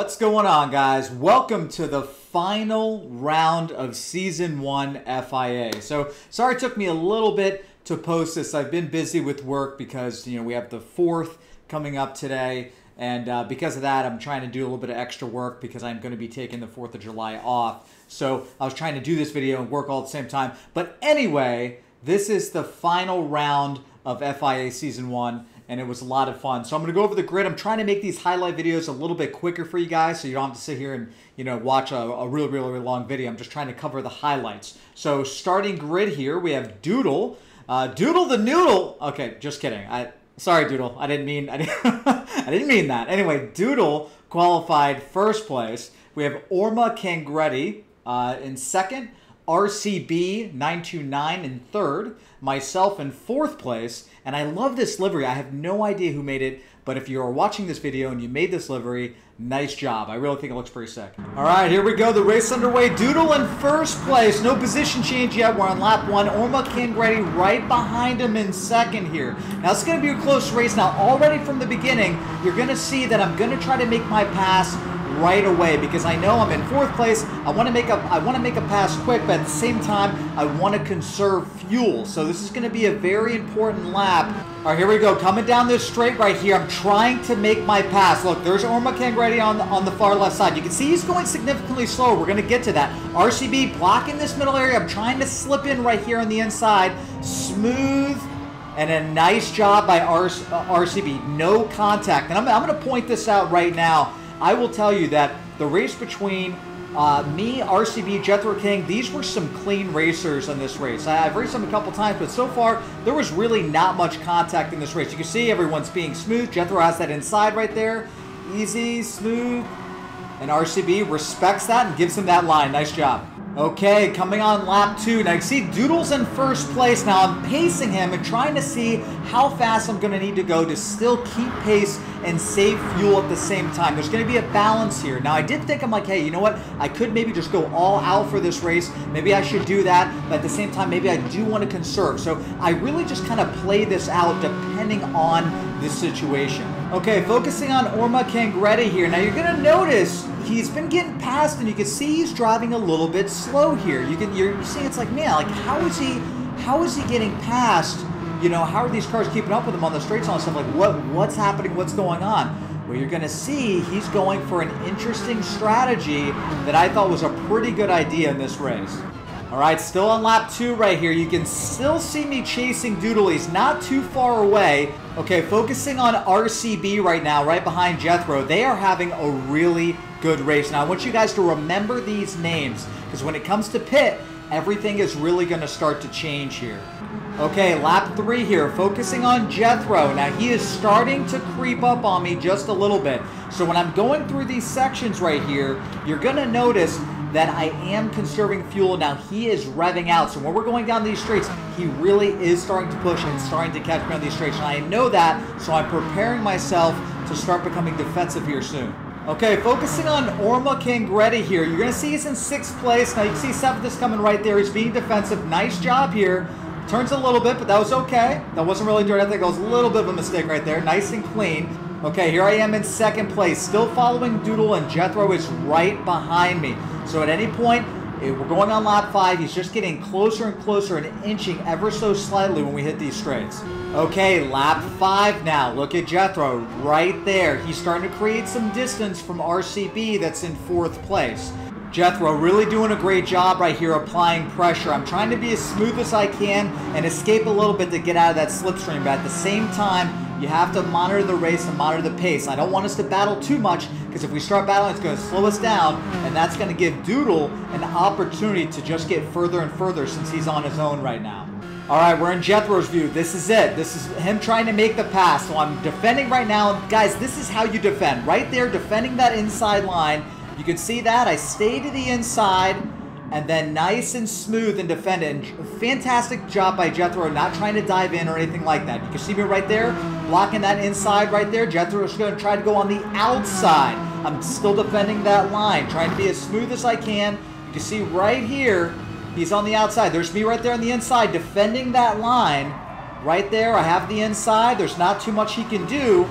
What's going on, guys? Welcome to the final round of Season 1 FIA. So, sorry it took me a little bit to post this. I've been busy with work because, we have the 4th coming up today. And because of that, I'm trying to do a little bit of extra work because I'm going to be taking the 4th of July off. So, I was trying to do this video and work all at the same time. But anyway, this is the final round of FIA Season 1. And it was a lot of fun. So I'm going to go over the grid. I'm trying to make these highlight videos a little bit quicker for you guys so you don't have to sit here and watch a really long video. I'm just trying to cover the highlights. So starting grid here, we have Doodle. Doodle the Noodle. Okay, just kidding. Sorry, Doodle. I didn't mean that. Anyway, Doodle qualified first place. We have Orma Cangretti in second. RCB 929 in third, myself in fourth place, and I love this livery. I have no idea who made it, but if you are watching this video and you made this livery, nice job. I really think it looks pretty sick. All right, here we go. The race underway. Doodle in first place. No position change yet. We're on lap 1. Orma Cangretti right behind him in second here. Now, it's going to be a close race. Now, already from the beginning, you're going to see that I'm going to try to make my pass right away because I know I'm in fourth place. I want to make a pass quick, but at the same time, I want to conserve fuel. So this is going to be a very important lap. All right, here we go. Coming down this straight right here. I'm trying to make my pass. Look, there's Orma Cangretti on the far left side. You can see he's going significantly slower. We're going to get to that. RCB blocking this middle area. I'm trying to slip in right here on the inside. Smooth. And a nice job by RCB. No contact. And I'm going to point this out right now. I will tell you that the race between me, RCB, Jethro King, these were some clean racers in this race. I've raced them a couple times, but so far, there was really not much contact in this race. You can see everyone's being smooth. Jethro has that inside right there. Easy, smooth. And RCB respects that and gives him that line. Nice job. Okay, coming on lap 2. Now you see Doodle's in first place. Now I'm pacing him and trying to see how fast I'm going to need to go to still keep pace and save fuel at the same time. There's going to be a balance here. Now I did think, I'm like, hey, you know what? I could maybe just go all out for this race. Maybe I should do that. But at the same time, maybe I do want to conserve. So I really just kind of play this out depending on the situation. Okay, focusing on Orma Cangretti here. Now you're going to notice he's been getting past, and you can see he's driving a little bit slow here. You're seeing it's like, man, like how is he getting past? How are these cars keeping up with him on the straights and stuff? Like what's happening? What's going on? Well, you're going to see he's going for an interesting strategy that I thought was a pretty good idea in this race. All right, still on lap 2 right here. You can still see me chasing Doodle. He's not too far away. Okay, focusing on RCB right now, right behind Jethro. They are having a really good race. Now, I want you guys to remember these names because when it comes to pit, everything is really going to start to change here. Okay, lap 3 here, focusing on Jethro. Now, he is starting to creep up on me just a little bit. So when I'm going through these sections right here, you're going to notice that I am conserving fuel. Now, he is revving out. So when we're going down these straights, he really is starting to push and starting to catch me on these straights. And I know that, so I'm preparing myself to start becoming defensive here soon. Okay, focusing on Orma Cangretti here. You're going to see he's in 6th place. Now, you can see 7th is coming right there. He's being defensive. Nice job here. Turns a little bit, but that was okay. That wasn't really dirty. I think that was a little bit of a mistake right there. Nice and clean. Okay, here I am in 2nd place. Still following Doodle, and Jethro is right behind me. So at any point, we're going on lap 5. He's just getting closer and closer and inching ever so slightly when we hit these straights. Okay, lap 5 now. Look at Jethro right there. He's starting to create some distance from RCB that's in 4th place. Jethro really doing a great job right here applying pressure. I'm trying to be as smooth as I can and escape a little bit to get out of that slipstream, but at the same time, you have to monitor the race and monitor the pace. I don't want us to battle too much because if we start battling, it's going to slow us down, and that's going to give Doodle an opportunity to just get further and further since he's on his own right now. All right, we're in Jethro's view. This is it. This is him trying to make the pass. So I'm defending right now. Guys, this is how you defend. Right there, defending that inside line. You can see that. I stay to the inside and then nice and smooth and defend it. And fantastic job by Jethro, not trying to dive in or anything like that. You can see me right there, blocking that inside right there. Jethro's going to try to go on the outside. I'm still defending that line, trying to be as smooth as I can. You can see right here, he's on the outside. There's me right there on the inside, defending that line. Right there, I have the inside. There's not too much he can do.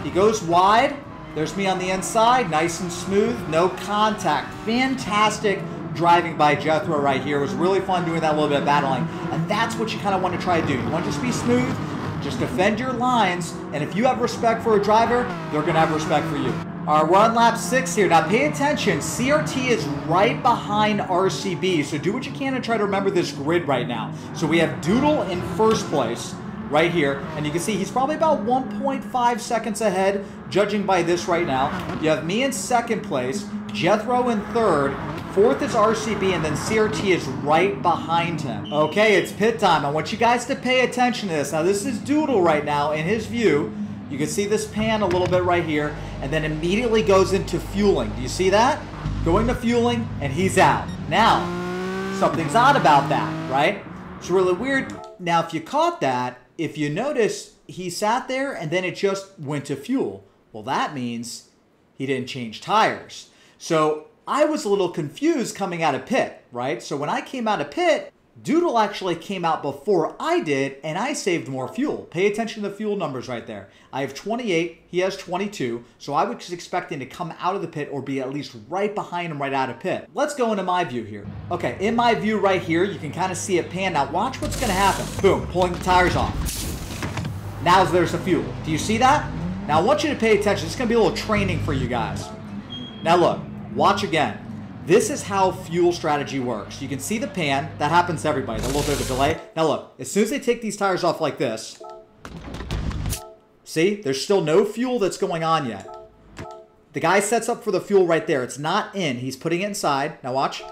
He goes wide. There's me on the inside, nice and smooth, no contact. Fantastic driving by Jethro right here. It was really fun doing that little bit of battling. And that's what you kind of want to try to do. You want to just be smooth, just defend your lines, and if you have respect for a driver, they're going to have respect for you. All right, we're on lap 6 here. Now pay attention, CRT is right behind RCB, so do what you can and try to remember this grid right now. So we have Doodle in first place right here, and you can see he's probably about 1.5 seconds ahead, judging by this right now. You have me in second place, Jethro in third, fourth is RCB, and then CRT is right behind him. Okay, it's pit time. I want you guys to pay attention to this. Now this is Doodle right now in his view. You can see this pan a little bit right here, and then immediately goes into fueling. Do you see that? Going to fueling, and he's out. Now, something's odd about that, right? It's really weird. Now, if you caught that, if you notice, he sat there, and then it just went to fuel. Well, that means he didn't change tires. So I was a little confused coming out of pit, right? So when I came out of pit, Doodle actually came out before I did, and I saved more fuel. Pay attention to the fuel numbers right there. I have 28, he has 22, so I was expecting to come out of the pit or be at least right behind him right out of pit. Let's go into my view here. Okay, in my view right here, you can kind of see it pan. Now watch what's going to happen. Boom, pulling the tires off. Now there's the fuel. Do you see that? Now I want you to pay attention. This is going to be a little training for you guys. Now look, watch again. This is how fuel strategy works. You can see the pan. That happens to everybody. A little bit of a delay. Now look, as soon as they take these tires off like this, see, there's still no fuel that's going on yet. The guy sets up for the fuel right there. It's not in. He's putting it inside. Now watch.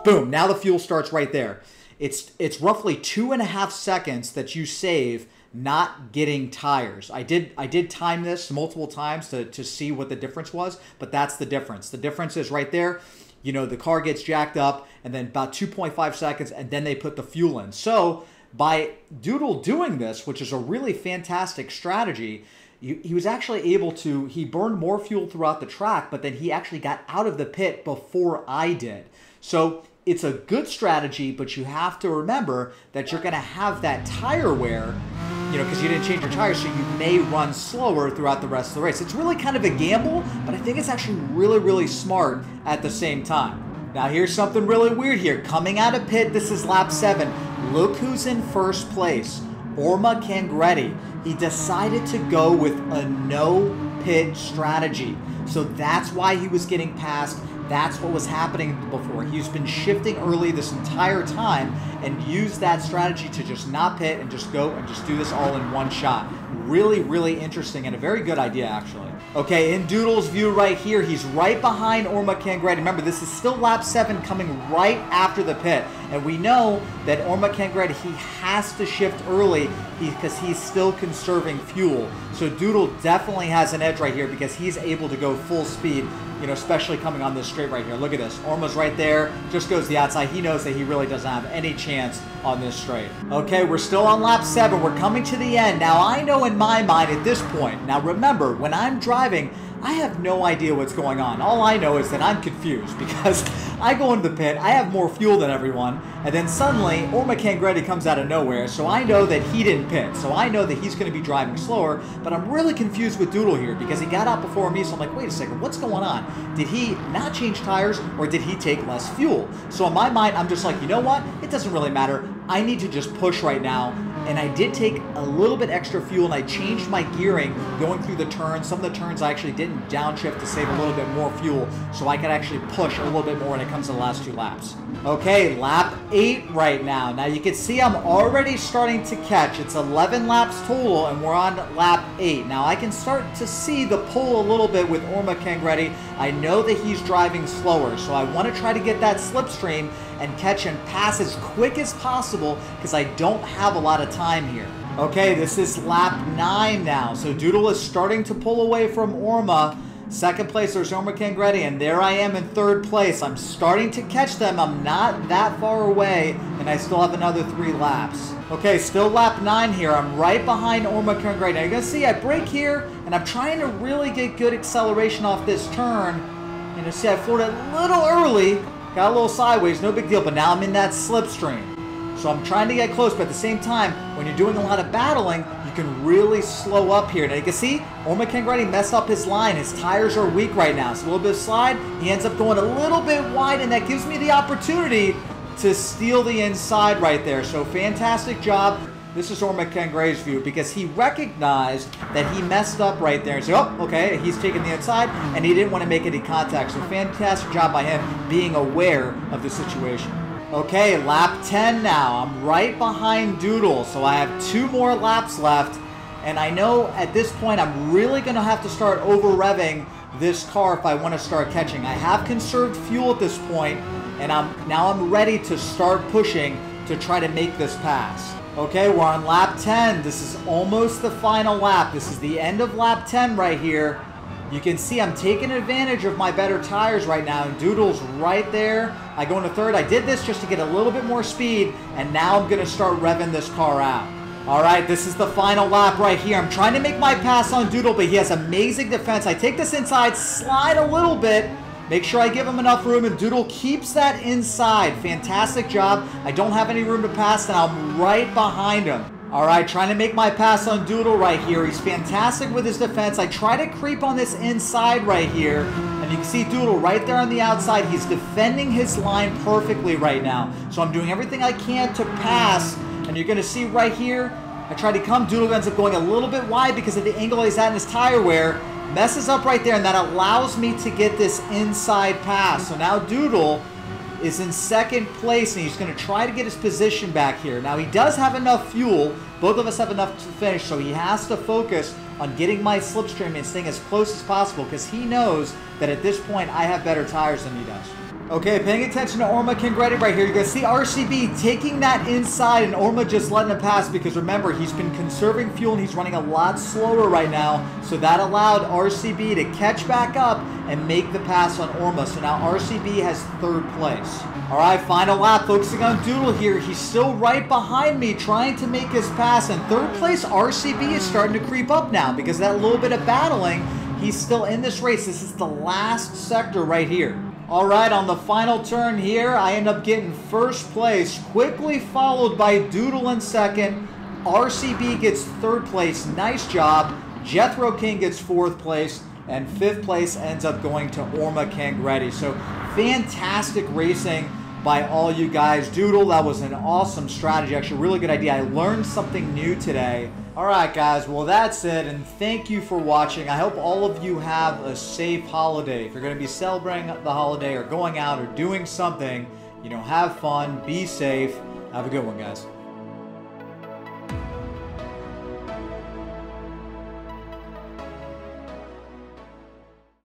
Boom. Now the fuel starts right there. It's roughly 2.5 seconds that you save not getting tires. I did time this multiple times to see what the difference was, but that's the difference. The difference is right there. You know, the car gets jacked up, and then about 2.5 seconds, and then they put the fuel in. So by Doodle doing this, which is a really fantastic strategy, he was actually able to, he burned more fuel throughout the track, but then he actually got out of the pit before I did. So it's a good strategy, but you have to remember that you're going to have that tire wear, you know, because you didn't change your tires, so you may run slower throughout the rest of the race. It's really kind of a gamble, but I think it's actually really, really smart at the same time. Now, here's something really weird here. Coming out of pit, this is lap 7. Look who's in first place. Orma Cangretti. He decided to go with a no-pit strategy. So that's why he was getting passed. That's what was happening before. He's been shifting early this entire time and used that strategy to just not pit and just go and just do this all in one shot. Really, really interesting and a very good idea, actually. Okay, in Doodle's view right here, he's right behind Orma Cangretti. Remember, this is still lap 7 coming right after the pit. And we know that Orma Cangretti, he has to shift early because he's still conserving fuel. So Doodle definitely has an edge right here because he's able to go full speed, you know, especially coming on this straight right here. Look at this. Orma's right there, just goes to the outside. He knows that he really doesn't have any chance on this straight. Okay, we're still on lap 7. We're coming to the end. Now, I know in my mind at this point, now remember, when I'm driving, I have no idea what's going on. All I know is that I'm confused because I go into the pit, I have more fuel than everyone, and then suddenly Orma Cangretti comes out of nowhere, so I know that he didn't pit. So I know that he's going to be driving slower, but I'm really confused with Doodle here because he got out before me, so I'm like, wait a second, what's going on? Did he not change tires or did he take less fuel? So in my mind, I'm just like, you know what? It doesn't really matter. I need to just push right now. And I did take a little bit extra fuel and I changed my gearing going through the turns. Some of the turns I actually didn't downshift to save a little bit more fuel so I could actually push a little bit more when it comes to the last 2 laps. Okay, lap 8 right now. Now you can see I'm already starting to catch. It's 11 laps total and we're on lap 8. Now I can start to see the pull a little bit with Orma Cangretti. I know that he's driving slower, so I want to try to get that slipstream and catch and pass as quick as possible because I don't have a lot of time here. Okay, this is lap 9 now. So Doodle is starting to pull away from Orma. Second place, there's Orma Cangretti, and there I am in third place. I'm starting to catch them. I'm not that far away, and I still have another 3 laps. Okay, still lap 9 here. I'm right behind Orma Cangretti. Now you're going to see I brake here, and I'm trying to really get good acceleration off this turn. And you see I floored it a little early. Got a little sideways, no big deal, but now I'm in that slipstream. So I'm trying to get close, but at the same time, when you're doing a lot of battling, you can really slow up here. Now you can see Orma Cangretti messed up his line. His tires are weak right now. So a little bit of slide. He ends up going a little bit wide, and that gives me the opportunity to steal the inside right there. So fantastic job. This is Orma Cangretti's view because he recognized that he messed up right there and said, oh, okay, he's taking the inside, and he didn't want to make any contact. So fantastic job by him being aware of the situation. Okay, lap 10 now. I'm right behind Doodle, so I have 2 more laps left. And I know at this point I'm really going to have to start over-revving this car if I want to start catching. I have conserved fuel at this point, and now I'm ready to start pushing to try to make this pass. Okay, we're on lap 10. This is almost the final lap. This is the end of lap 10 right here. You can see I'm taking advantage of my better tires right now, and Doodle's right there. I go into third. I did this just to get a little bit more speed, and now I'm going to start revving this car out. All right, this is the final lap right here. I'm trying to make my pass on Doodle, but he has amazing defense. I take this inside, slide a little bit, make sure I give him enough room, and Doodle keeps that inside. Fantastic job. I don't have any room to pass, and I'm right behind him. All right, trying to make my pass on Doodle right here. He's fantastic with his defense. I try to creep on this inside right here, and you can see Doodle right there on the outside. He's defending his line perfectly right now. So I'm doing everything I can to pass, and you're going to see right here, I try to come. Doodle ends up going a little bit wide because of the angle he's at in his tire wear. Messes up right there, and that allows me to get this inside pass. So now Doodle is in second place, and he's going to try to get his position back here. Now, he does have enough fuel. Both of us have enough to finish, so he has to focus on getting my slipstream and staying as close as possible because he knows that at this point I have better tires than he does. Okay, paying attention to Orma Cangretti right here. You're going to see RCB taking that inside and Orma just letting it pass because remember, he's been conserving fuel and he's running a lot slower right now. So that allowed RCB to catch back up and make the pass on Orma. So now RCB has third place. All right, final lap, focusing on Doodle here. He's still right behind me trying to make his pass. And third place, RCB is starting to creep up now because that little bit of battling, he's still in this race. This is the last sector right here. All right, on the final turn here, I end up getting first place, quickly followed by Doodle in second. RCB gets third place. Nice job. Jethro King gets fourth place, and fifth place ends up going to Orma Cangretti. So fantastic racing by all you guys. Doodle, that was an awesome strategy. Actually, really good idea. I learned something new today. All right, guys. Well, that's it, and thank you for watching. I hope all of you have a safe holiday. If you're going to be celebrating the holiday or going out or doing something, you know, have fun, be safe. Have a good one, guys.